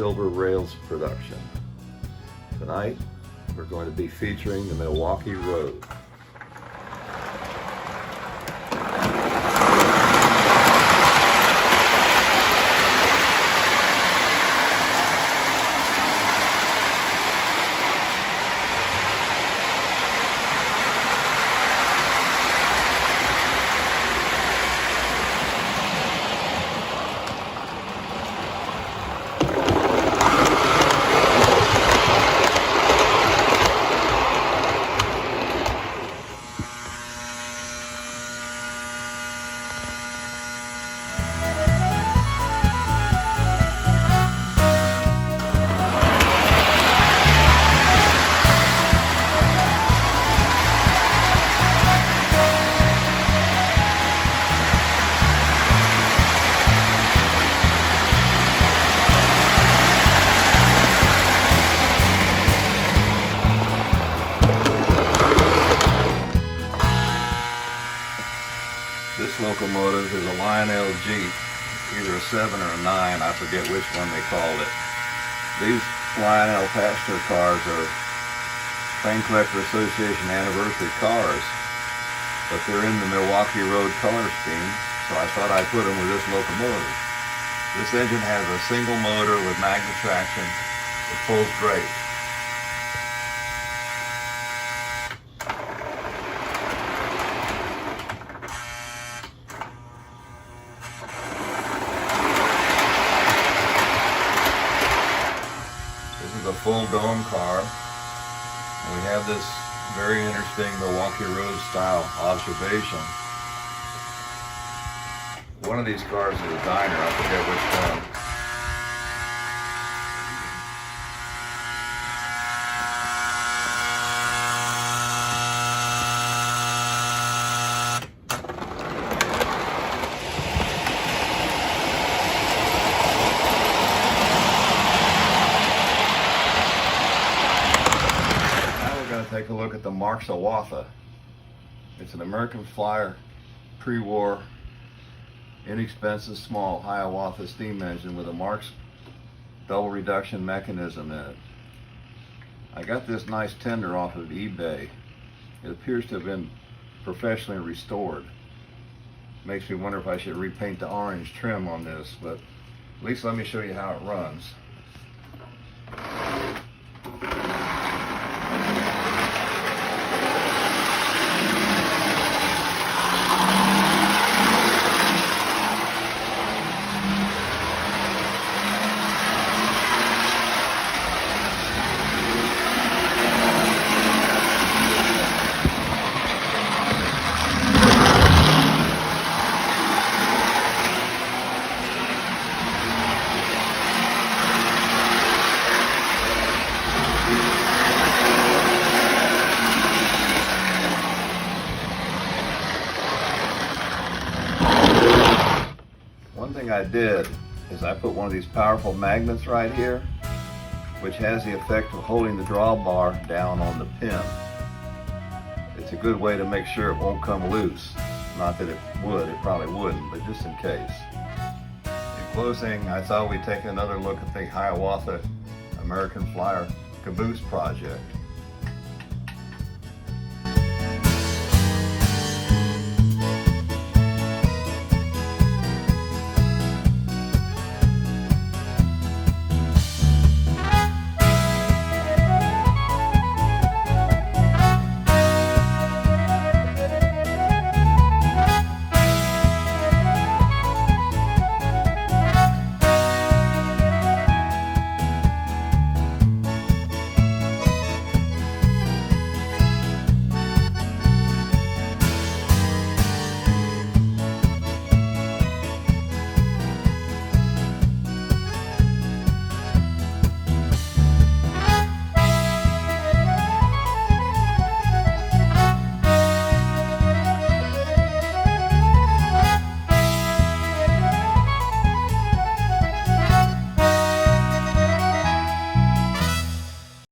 silver Railz production. Tonight, we're going to be featuring the Milwaukee Road. This locomotive is a Lionel G, either a 7 or a 9, I forget which one they called it. These Lionel passenger cars are Train Collector Association anniversary cars, but they're in the Milwaukee Road color scheme, so I thought I'd put them with this locomotive. This engine has a single motor with magnet traction. It pulls great. This is a full dome car, and we have this very interesting Milwaukee Road style observation. One of these cars is a diner, I forget which one. Take a look at the Marx-awatha. It's an American Flyer pre-war, inexpensive, small Hiawatha steam engine with a Marx double reduction mechanism in it. I got this nice tender off of eBay. It appears to have been professionally restored. Makes me wonder if I should repaint the orange trim on this, but at least let me show you how it runs. One thing I did is I put one of these powerful magnets right here, which has the effect of holding the drawbar down on the pin. It's a good way to make sure it won't come loose. Not that it would, it probably wouldn't, but just in case. In closing, I thought we'd take another look at the Hiawatha American Flyer caboose project.